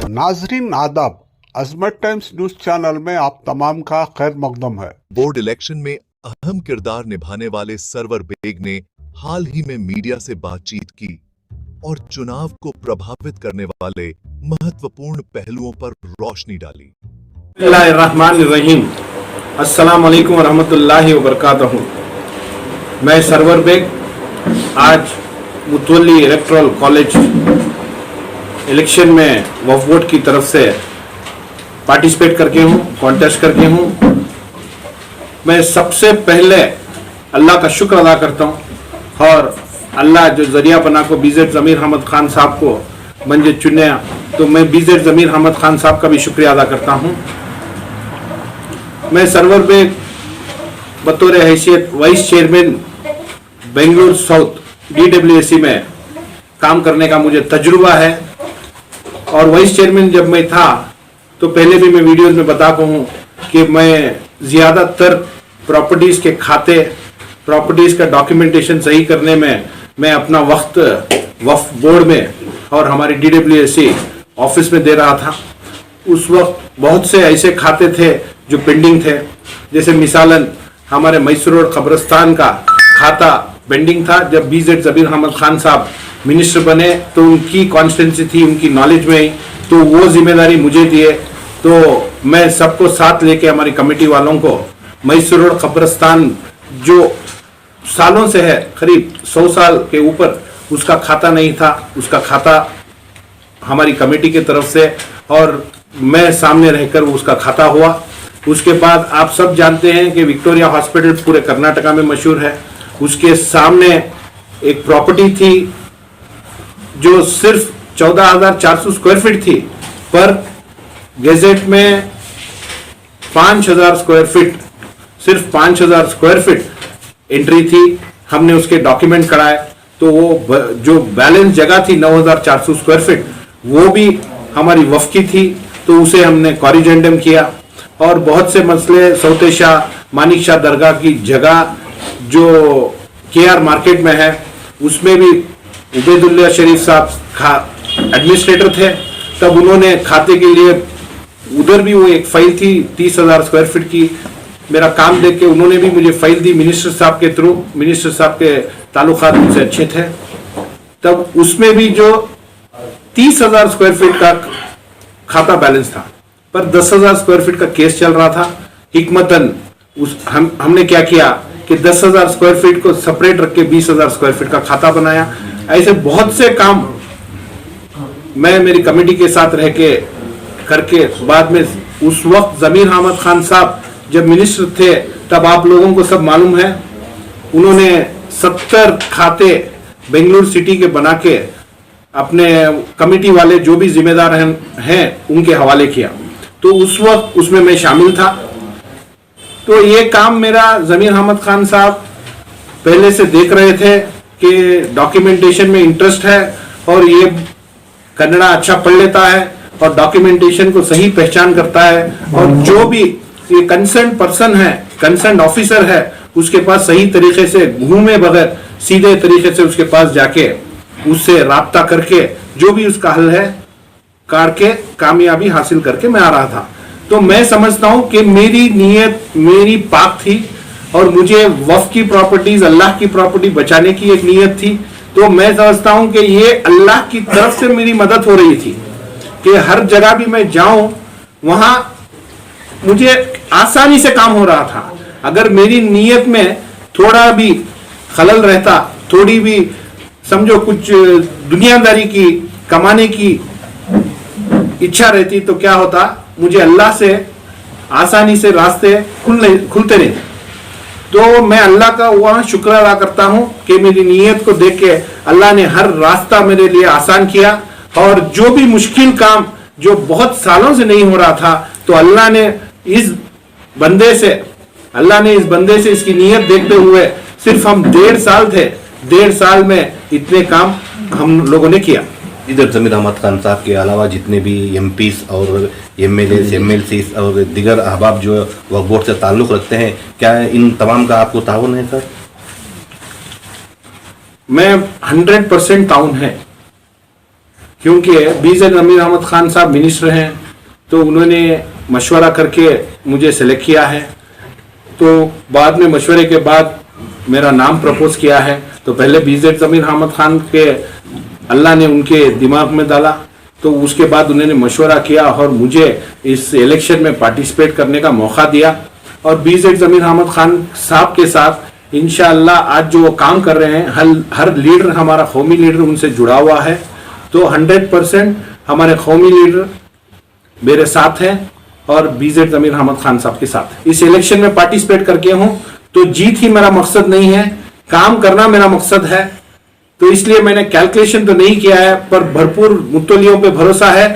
नाजरीन आदाब, अजमत times news channel में आप तमाम का खैर मकदम है। बोर्ड इलेक्शन में अहम किरदार निभाने वाले सरवर बेग ने हाल ही में मीडिया से बातचीत की और चुनाव को प्रभावित करने वाले महत्वपूर्ण पहलुओं पर रोशनी डाली। बिस्मिल्लाहिर्रहमानिर्रहीम, अस्सलाम वालेकुम व रहमतुल्लाहि व बरकातहू। मैं सरवर बेग आज मुतवल्ली इलेक्टोरल कॉलेज इलेक्शन में वक्फ बोर्ड की तरफ से पार्टिसिपेट करके हूँ, कॉन्टेस्ट करके हूँ। मैं सबसे पहले अल्लाह का शुक्र अदा करता हूँ और अल्लाह जो जरिया बना को बीजेड ज़मीर अहमद खान साहब को मंजे चुने, तो मैं बीजेड ज़मीर अहमद खान साहब का भी शुक्रिया अदा करता हूँ। मैं सरवर बेग बतौर हैसियत vice chairman Bengaluru south DWSC में काम करने का मुझे तजुर्बा है और वाइस चेयरमैन जब मैं था तो पहले भी मैं वीडियोस में बताता हूँ कि मैं ज़्यादातर प्रॉपर्टीज़ के खाते, प्रॉपर्टीज़ का डॉक्यूमेंटेशन सही करने में मैं अपना वक्त वक्फ बोर्ड में और हमारी DWSC ऑफिस में दे रहा था। उस वक्त बहुत से ऐसे खाते थे जो पेंडिंग थे, जैसे मिसालन हमारे मैसूर रोड कब्रिस्तान का खाता पेंडिंग था। जब बीजेड ज़मीर अहमद खान साहब मिनिस्टर बने तो उनकी कॉन्स्टिट्यूंसी थी, उनकी नॉलेज में ही, तो वो जिम्मेदारी मुझे दिए। तो मैं सबको साथ लेके हमारी कमेटी वालों को मैसूर रोड कब्रिस्तान जो सालों से है, करीब 100 साल के ऊपर उसका खाता नहीं था, उसका खाता हमारी कमेटी की तरफ से और मैं सामने रहकर उसका खाता हुआ। उसके बाद आप सब जानते हैं कि विक्टोरिया हॉस्पिटल पूरे कर्नाटका में मशहूर है। उसके सामने एक प्रॉपर्टी थी जो सिर्फ 14,400 स्क्वायर फीट थी, पर गैजेट में 5,000 स्क्वायर फीट, सिर्फ 5,000 स्क्वायर फीट एंट्री थी। हमने उसके डॉक्यूमेंट कराए तो वो जो बैलेंस जगह थी 9,400 स्क्वायर फीट वो भी हमारी वफ़ की थी, तो उसे हमने कॉरिजेंडम किया। और बहुत से मसले, सौते शाह मानिक शाह दरगाह की जगह जो KR मार्केट में है, उसमें भी उबैदुल्लाह शरीफ साहब एडमिनिस्ट्रेटर थे, तब उन्होंने खाते के लिए उधर भी वो एक फाइल थी 30,000 स्क्वायर फीट की। मेरा काम देख के उन्होंने भी मुझे फाइल दी मिनिस्टर साहब के थ्रू। मिनिस्टर साहब के ताल्लुकात मुझसे अच्छे थे, तब उसमें भी जो 30,000 स्क्वायर फीट का खाता बैलेंस था, पर 10,000 स्क्वायर फीट का केस चल रहा था। हिकमतन हमने क्या किया कि 10,000 स्क्वायर फीट को सेपरेट रख के 20,000 स्क्वायर फीट का खाता बनाया। ऐसे बहुत से काम मैं मेरी कमेटी के साथ रह के करके बाद में, उस वक्त ज़मीर अहमद खान साहब जब मिनिस्टर थे तब आप लोगों को सब मालूम है, उन्होंने 70 खाते बेंगलुरु सिटी के बना के अपने कमेटी वाले जो भी जिम्मेदार हैं उनके हवाले किया। तो उस वक्त उसमें मैं शामिल था। तो ये काम मेरा ज़मीर अहमद खान साहब पहले से देख रहे थे कि डॉक्यूमेंटेशन में इंटरेस्ट है और ये कन्नड़ा अच्छा पढ़ लेता है और डॉक्यूमेंटेशन को सही पहचान करता है, और जो भी ये कंसर्न पर्सन है, कंसर्न ऑफिसर है, उसके पास सही तरीके से घूमे बगैर सीधे तरीके से उसके पास जाके उससे राब्ता करके जो भी उसका हल है करके कामयाबी हासिल करके मैं आ रहा था। तो मैं समझता हूं कि मेरी नीयत मेरी पाक थी और मुझे वफ़ की प्रॉपर्टीज, अल्लाह की प्रॉपर्टी बचाने की एक नीयत थी। तो मैं समझता हूं कि ये अल्लाह की तरफ से मेरी मदद हो रही थी कि हर जगह भी मैं जाऊं वहां मुझे आसानी से काम हो रहा था। अगर मेरी नीयत में थोड़ा भी खलल रहता, थोड़ी भी समझो कुछ दुनियादारी की, कमाने की इच्छा रहती, तो क्या होता, मुझे अल्लाह से आसानी से रास्ते खुलते नहीं। तो मैं अल्लाह का वहाँ शुक्र अदा करता हूँ कि मेरी नीयत को देख के अल्लाह ने हर रास्ता मेरे लिए आसान किया, और जो भी मुश्किल काम जो बहुत सालों से नहीं हो रहा था, तो अल्लाह ने इस बंदे से इसकी नीयत देखते हुए, सिर्फ हम 1.5 साल थे, 1.5 साल में इतने काम हम लोगों ने किया। इधर ज़मीर अहमद खान साहब के अलावा जितने भी MPs और MLAs, MLCs और दिगर अहबाब जो वक्फ बोर्ड से ताल्लुक़ रखते हैं, क्या इन तमाम का आपको ताउन है सर? मैं 100% ताउन है। क्योंकि बीजेड अमीर अहमद खान साहब मिनिस्टर हैं, तो उन्होंने मशवरा करके मुझे सेलेक्ट किया है। तो बाद में मशवरे के बाद मेरा नाम प्रपोज किया है। तो पहले बीजेड अमीर अहमद खान के अल्लाह ने उनके दिमाग में डाला, तो उसके बाद उन्होंने मशवरा किया और मुझे इस इलेक्शन में पार्टिसिपेट करने का मौका दिया। और बीजेड अमीर अहमद खान साहब के साथ इंशाअल्लाह आज जो वो काम कर रहे हैं, हर लीडर, हमारा कौमी लीडर उनसे जुड़ा हुआ है। तो 100% हमारे कौमी लीडर मेरे साथ हैं और बीजेड अमीर अहमद खान साहब के साथ इस इलेक्शन में पार्टिसिपेट करके हूं। तो जीत ही मेरा मकसद नहीं है, काम करना मेरा मकसद है। तो इसलिए मैंने कैलकुलेशन तो नहीं किया है, पर भरपूर मुतल्लियों पे भरोसा है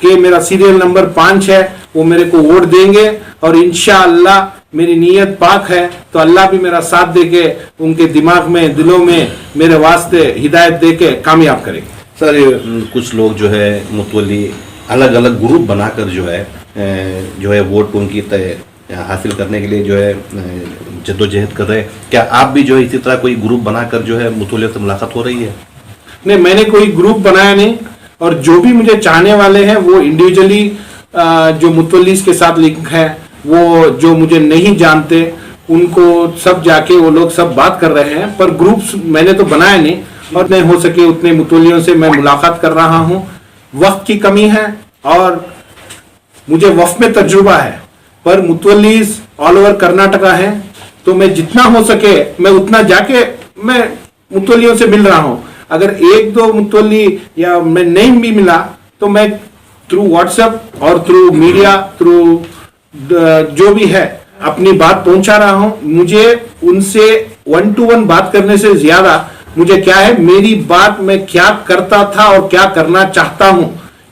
कि मेरा सीरियल नंबर 5 है, वो मेरे को वोट देंगे और इंशाअल्लाह मेरी नीयत पाक है तो अल्लाह भी मेरा साथ देके उनके दिमाग में, दिलों में मेरे वास्ते हिदायत देके कामयाब करेंगे। सर कुछ लोग जो है मुतवल्ली अलग अलग ग्रुप बनाकर जो है वोट उनकी हासिल करने के लिए जो है जद्दोजहद कर रहे हैं। क्या आप भी जो है इसी तरह कोई ग्रुप बनाकर जो है मुतवल्लियों से मुलाकात हो रही है? नहीं, मैंने कोई ग्रुप बनाया नहीं, और जो भी मुझे चाहने वाले हैं वो इंडिविजुअली जो मुतवल्लीस के साथ लिंक है, वो जो मुझे नहीं जानते उनको सब जाके वो लोग सब बात कर रहे हैं, पर ग्रुप्स मैंने तो बनाया नहीं। और नहीं हो सके उतने मुतवल्लियों से मैं मुलाकात कर रहा हूँ। वक्त की कमी है और मुझे वफ़ में तजुर्बा है, पर मुतवल्लीस ऑल ओवर कर्नाटका है, तो मैं जितना हो सके मैं उतना जाके मैं मुतवल्लियों से मिल रहा हूँ। अगर एक दो मुतवल्ली या मैं नहीं भी मिला तो मैं थ्रू व्हाट्सएप और थ्रू मीडिया, थ्रू जो भी है अपनी बात पहुंचा रहा हूं। मुझे उनसे 1 to 1 बात करने से ज्यादा मुझे क्या है, मेरी बात मैं क्या करता था और क्या करना चाहता हूं,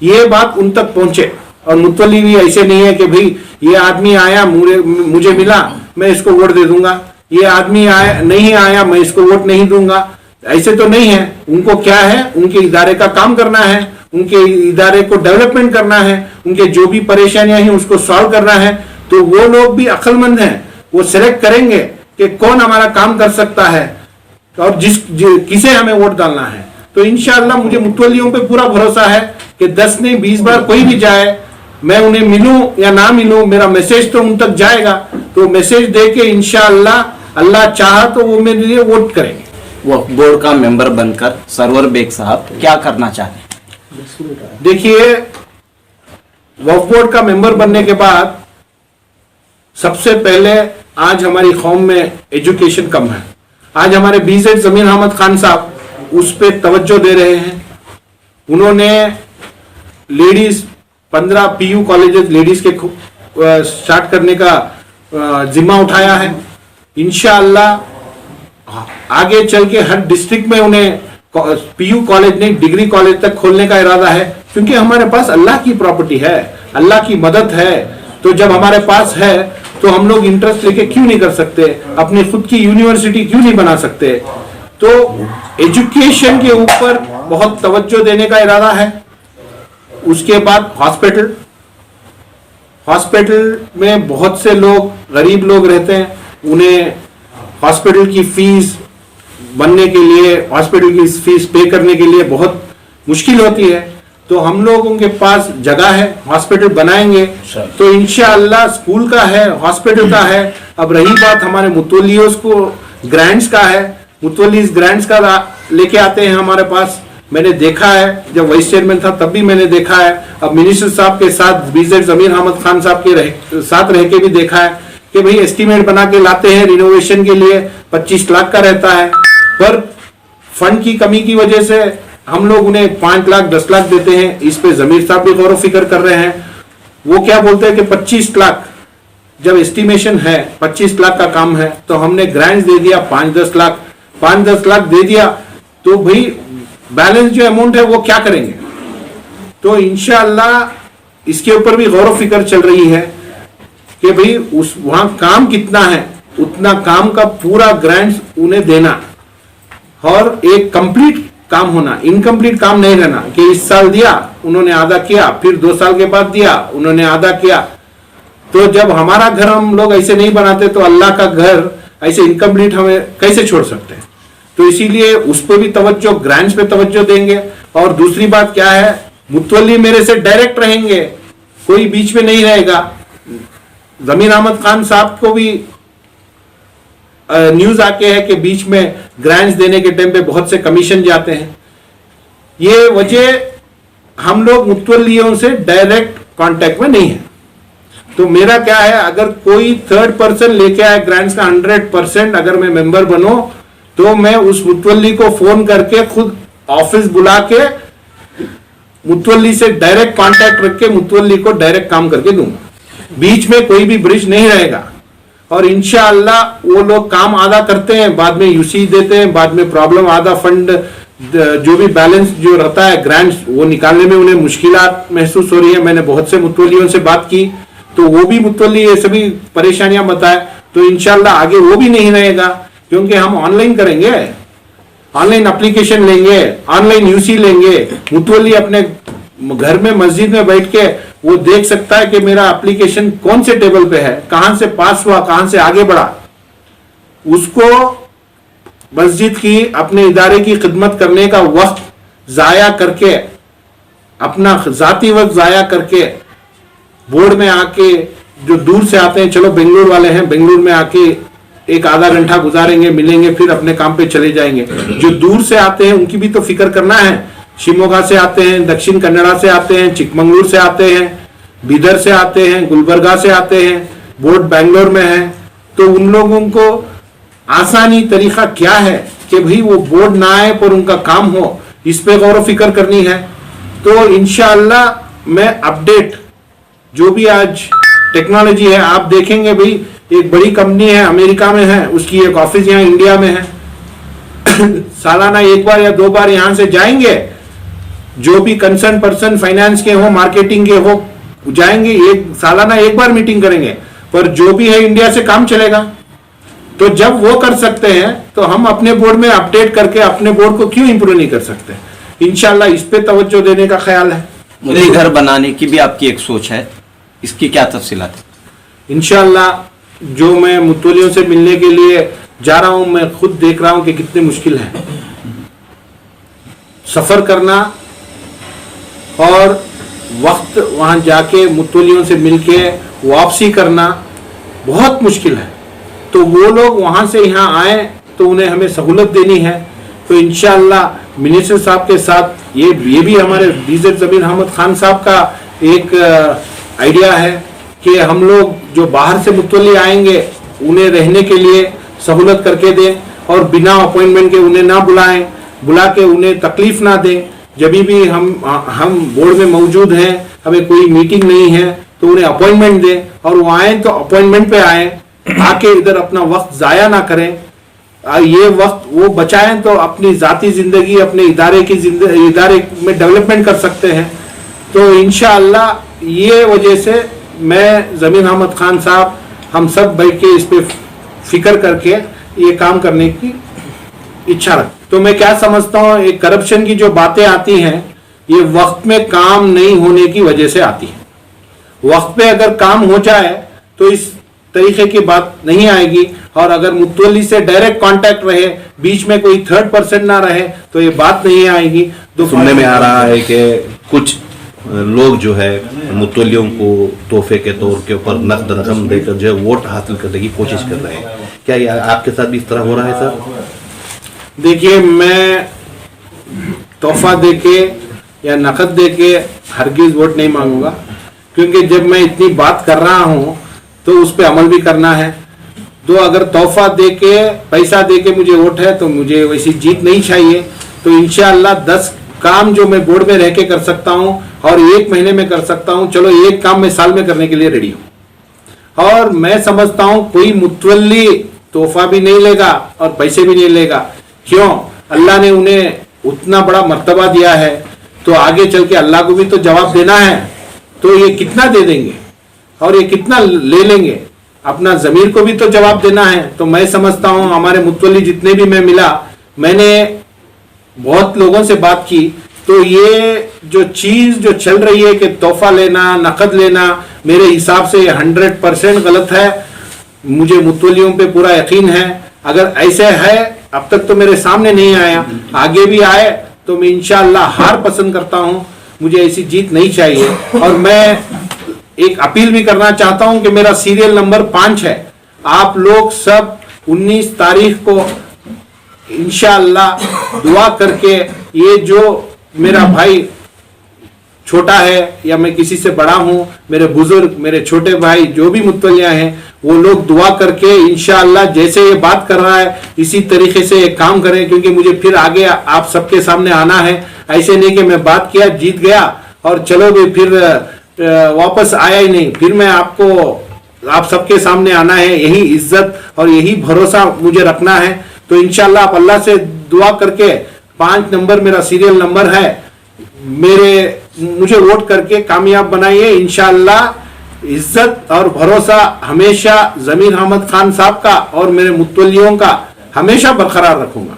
ये बात उन तक पहुंचे। और मुतवल्ली भी ऐसे नहीं है कि भाई ये आदमी आया मुझे मिला मैं इसको वोट दे दूंगा, ये आदमी आया नहीं आया मैं इसको वोट नहीं दूंगा, ऐसे तो नहीं है। उनको क्या है, उनके इदारे का काम करना है, उनके इदारे को डेवलपमेंट करना है, उनके जो भी परेशानियां हैं उसको सॉल्व करना है। तो वो लोग भी अक्लमंद हैं, वो सिलेक्ट करेंगे कि कौन हमारा काम कर सकता है और किसे हमें वोट डालना है। तो इंशाअल्लाह मुझे मुतवल्लियों पे पूरा भरोसा है कि 10 नहीं 20 बार कोई भी जाए, मैं उन्हें मिलूं या ना मिलूं, मेरा मैसेज तो उन तक जाएगा। तो मैसेज दे के इंशाअल्लाह अल्लाह चाहा तो वो मेरे लिए वोट करेंगे। वक्फ बोर्ड का मेंबर बनकर सरवर बेग साहब क्या करना चाहते हैं? देखिए, वक्फ बोर्ड का मेंबर बनने के बाद सबसे पहले आज हमारी कौम में एजुकेशन कम है। आज हमारे बीजेड अमीर अहमद खान साहब उस पर तवज्जो दे रहे हैं। उन्होंने लेडीज 15 PU कॉलेजेस लेडीज के स्टार्ट करने का जिम्मा उठाया है। इंशाअल्लाह आगे चल के हर डिस्ट्रिक्ट में उन्हें PU कॉलेज नहीं डिग्री कॉलेज तक खोलने का इरादा है, क्योंकि हमारे पास अल्लाह की प्रॉपर्टी है, अल्लाह की मदद है। तो जब हमारे पास है तो हम लोग इंटरेस्ट लेके क्यों नहीं कर सकते, अपनी खुद की यूनिवर्सिटी क्यों नहीं बना सकते। तो एजुकेशन के ऊपर बहुत तवज्जो देने का इरादा है। उसके बाद हॉस्पिटल में बहुत से लोग गरीब लोग रहते हैं, उन्हें हॉस्पिटल की फीस बनने के लिए, हॉस्पिटल की फीस पे करने के लिए बहुत मुश्किल होती है। तो हम लोगों के पास जगह है, हॉस्पिटल बनाएंगे। तो इंशाअल्लाह स्कूल का है, हॉस्पिटल का है। अब रही बात हमारे मुतवल्लियों को ग्रांट्स का है, मुतवल्लीस ग्रांट्स का लेके आते हैं हमारे पास। मैंने देखा है, जब वाइस चेयरमैन था तब भी मैंने देखा है, अब मिनिस्टर साहब के साथ बीजेड अमीर अहमद खान साहब के साथ रह के भी देखा है कि भाई एस्टीमेट बना के लाते हैं रिनोवेशन के लिए 25 लाख का रहता है, पर फंड की कमी की वजह से हम लोग उन्हें 5 लाख 10 लाख देते हैं। इस पे जमीर साहब भी गौर फिक्र कर रहे हैं। वो क्या बोलते हैं कि 25 लाख जब एस्टिमेशन है, 25 लाख का काम है, तो हमने ग्रांट्स दे दिया 5-10 लाख दे दिया, तो भाई बैलेंस जो अमाउंट है वो क्या करेंगे। तो इंशाअल्लाह इसके ऊपर भी गौर फिक्र चल रही है कि भाई उस वहां काम कितना है उतना काम का पूरा ग्रांट्स उन्हें देना और एक कंप्लीट काम होना, इनकम्प्लीट काम नहीं रहना कि इस साल दिया उन्होंने आधा किया, फिर 2 साल के बाद दिया उन्होंने आधा किया। तो जब हमारा घर हम लोग ऐसे नहीं बनाते तो अल्लाह का घर ऐसे इनकम्प्लीट हमें कैसे छोड़ सकते हैं। तो इसीलिए उस पर भी तवज्जो, ग्रांट्स पे तवज्जो देंगे। और दूसरी बात क्या है, मुतवल्ली मेरे से डायरेक्ट रहेंगे, कोई बीच में नहीं रहेगा। जमीर अहमद खान साहब को भी न्यूज आके है कि बीच में ग्रांट्स देने के टाइम पे बहुत से कमीशन जाते हैं। ये वजह हम लोग मुतवल्लियों से डायरेक्ट कांटेक्ट में नहीं है। तो मेरा क्या है, अगर कोई थर्ड पर्सन लेके आए ग्रांट्स का 100%, अगर मैं मेंबर बनूं तो मैं उस मुतवल्ली को फोन करके खुद ऑफिस बुला के मुतवल्ली से डायरेक्ट कांटेक्ट रख के मुतवल्ली को डायरेक्ट काम करके दूंगा। बीच में कोई भी ब्रिज नहीं रहेगा। और इंशाअल्लाह वो लोग काम आधा करते हैं, बाद में यूसी देते हैं, बाद में प्रॉब्लम आधा फंड जो भी बैलेंस जो रहता है ग्रांट्स वो निकालने में उन्हें मुश्किलात महसूस हो रही है। मैंने बहुत से मुतवल्लियों से बात की तो वो भी मुतवल्ली ये सभी परेशानियां बताए। तो इंशाअल्लाह आगे वो भी नहीं रहेगा, क्योंकि हम ऑनलाइन करेंगे, ऑनलाइन एप्लीकेशन लेंगे, ऑनलाइन यूसी लेंगे। मुतवल्ली अपने घर में मस्जिद में बैठ के वो देख सकता है कि मेरा एप्लीकेशन कौन से टेबल पे है, कहां से पास हुआ, कहां से आगे बढ़ा। उसको मस्जिद की, अपने इदारे की खिदमत करने का वक्त जाया करके, अपना जाती वक्त जाया करके बोर्ड में आके, जो दूर से आते हैं, चलो बेंगलुरु वाले हैं, बेंगलुरु में आके एक आधा घंटा गुजारेंगे, मिलेंगे, फिर अपने काम पे चले जाएंगे। जो दूर से आते हैं उनकी भी तो फिक्र करना है। शिमोगा से आते हैं, दक्षिण कन्नड़ा से आते हैं, चिकमंगलुरु से आते हैं, बीदर से आते हैं, गुलबर्गा से आते हैं, बोर्ड बैंगलोर में है। तो उन लोगों को आसानी तरीका क्या है कि भाई वो बोर्ड ना आए पर उनका काम हो, इस पे गौर फिक्र करनी है। तो इंशाअल्लाह मैं अपडेट, जो भी आज टेक्नोलॉजी है, आप देखेंगे भाई एक बड़ी कंपनी है, अमेरिका में है, उसकी एक ऑफिस यहाँ इंडिया में है। सालाना एक बार या 2 बार यहां से जाएंगे, जो भी कंसर्न पर्सन फाइनेंस के हो, मार्केटिंग के हो, जाएंगे, एक सालाना एक बार मीटिंग करेंगे, पर जो भी है इंडिया से काम चलेगा। तो जब वो कर सकते हैं तो हम अपने बोर्ड में अपडेट करके अपने बोर्ड को क्यों इंप्रूव नहीं कर सकते। इंशाल्लाह इस पे तवज्जो देने का ख्याल है। मुझे घर बनाने की भी आपकी एक सोच है, इसकी क्या तफसीलात है? इंशाल्लाह जो मैं मुतवल्लियों से मिलने के लिए जा रहा हूं, मैं खुद देख रहा हूं कि कितनी मुश्किल है सफर करना, और वक्त वहां जाके मुतवल्लियों से मिलके वापसी करना बहुत मुश्किल है। तो वो लोग वहां से यहाँ आए तो उन्हें हमें सहूलत देनी है। तो इंशाअल्लाह मिनिस्टर साहब के साथ ये भी हमारे बीजेड जमीर अहमद खान साहब का एक आइडिया है कि हम लोग जो बाहर से मुतवल्ली आएंगे उन्हें रहने के लिए सहूलत करके दें, और बिना अपॉइंटमेंट के उन्हें ना बुलाएं, बुला के उन्हें तकलीफ ना दें। जब भी हम बोर्ड में मौजूद हैं, हमें कोई मीटिंग नहीं है, तो उन्हें अपॉइंटमेंट दें, और वो आए तो अपॉइंटमेंट पे आए, आके इधर अपना वक्त जाया ना करें। ये वक्त वो बचाएं तो अपनी जाती जिंदगी, अपने इदारे में डेवलपमेंट कर सकते हैं। तो इंशाअल्लाह ये वजह से मैं जमीर अहमद खान साहब, हम सब बैठ के इस पे फिक्र करके ये काम करने की इच्छा रखते। तो मैं क्या समझता हूँ, एक करप्शन की जो बातें आती हैं, ये वक्त में काम नहीं होने की वजह से आती है। वक्त पे अगर काम हो जाए तो इस तरीके की बात नहीं आएगी। और अगर मुतवल्ली से डायरेक्ट कांटेक्ट रहे, बीच में कोई थर्ड पर्सन ना रहे, तो ये बात नहीं आएगी। तो सुनने में आ रहा है कि कुछ लोग जो है मुतवल्लियों को तोहफे के तौर के ऊपर नकद रकम देकर जो है वोट हासिल करने की कोशिश कर रहे हैं। क्या ये आपके साथ भी इस तरह हो रहा है सर? देखिए, मैं तोहफा देके या नकद देके हरगिज वोट नहीं मांगूंगा, क्योंकि जब मैं इतनी बात कर रहा हूं तो उस पर अमल भी करना है। तो अगर तोहफा देके, पैसा देके मुझे वोट है तो मुझे वैसी जीत नहीं चाहिए। तो इंशाअल्लाह 10 काम जो मैं बोर्ड में रह के कर सकता हूं और 1 महीने में कर सकता हूं, चलो एक काम मैं साल में करने के लिए रेडी हूं। और मैं समझता हूं कोई मुतवल्ली तोहफा भी नहीं लेगा और पैसे भी नहीं लेगा। क्यों? अल्लाह ने उन्हें उतना बड़ा मर्तबा दिया है, तो आगे चल के अल्लाह को भी तो जवाब देना है। तो ये कितना दे देंगे और ये कितना ले लेंगे, अपना जमीर को भी तो जवाब देना है। तो मैं समझता हूं हमारे मुतवल्ली जितने भी मैं मिला, मैंने बहुत लोगों से बात की, तो ये जो चीज जो चल रही है कि तोहफा लेना, नकद लेना, मेरे हिसाब से 100% गलत है। मुझे मुतवल्लियों पे पूरा यकीन है। अगर ऐसे है अब तक तो मेरे सामने नहीं आया, आगे भी आए तो मैं इंशाअल्लाह हार पसंद करता हूं। मुझे ऐसी जीत नहीं चाहिए। और मैं एक अपील भी करना चाहता हूं कि मेरा सीरियल नंबर 5 है। आप लोग सब 19 तारीख को इंशाअल्लाह दुआ करके, ये जो मेरा भाई छोटा है या मैं किसी से बड़ा हूं, मेरे बुजुर्ग, मेरे छोटे भाई जो भी मुतवल्लिया हैं, वो लोग दुआ करके इंशाअल्लाह जैसे ये बात कर रहा है इसी तरीके से एक काम करें, क्योंकि मुझे फिर आगे आप सबके सामने आना है। ऐसे नहीं कि मैं बात किया, जीत गया और चलो भी फिर वापस आया ही नहीं। फिर मैं आप सबके सामने आना है, यही इज्जत और यही भरोसा मुझे रखना है। तो इंशाअल्लाह आप अल्लाह से दुआ करके 5 नंबर मेरा सीरियल नंबर है, मुझे वोट करके कामयाब बनाइए। इंशाअल्लाह इज्जत और भरोसा हमेशा जमीर अहमद खान साहब का और मेरे मुतवल्लियों का हमेशा बरकरार रखूंगा।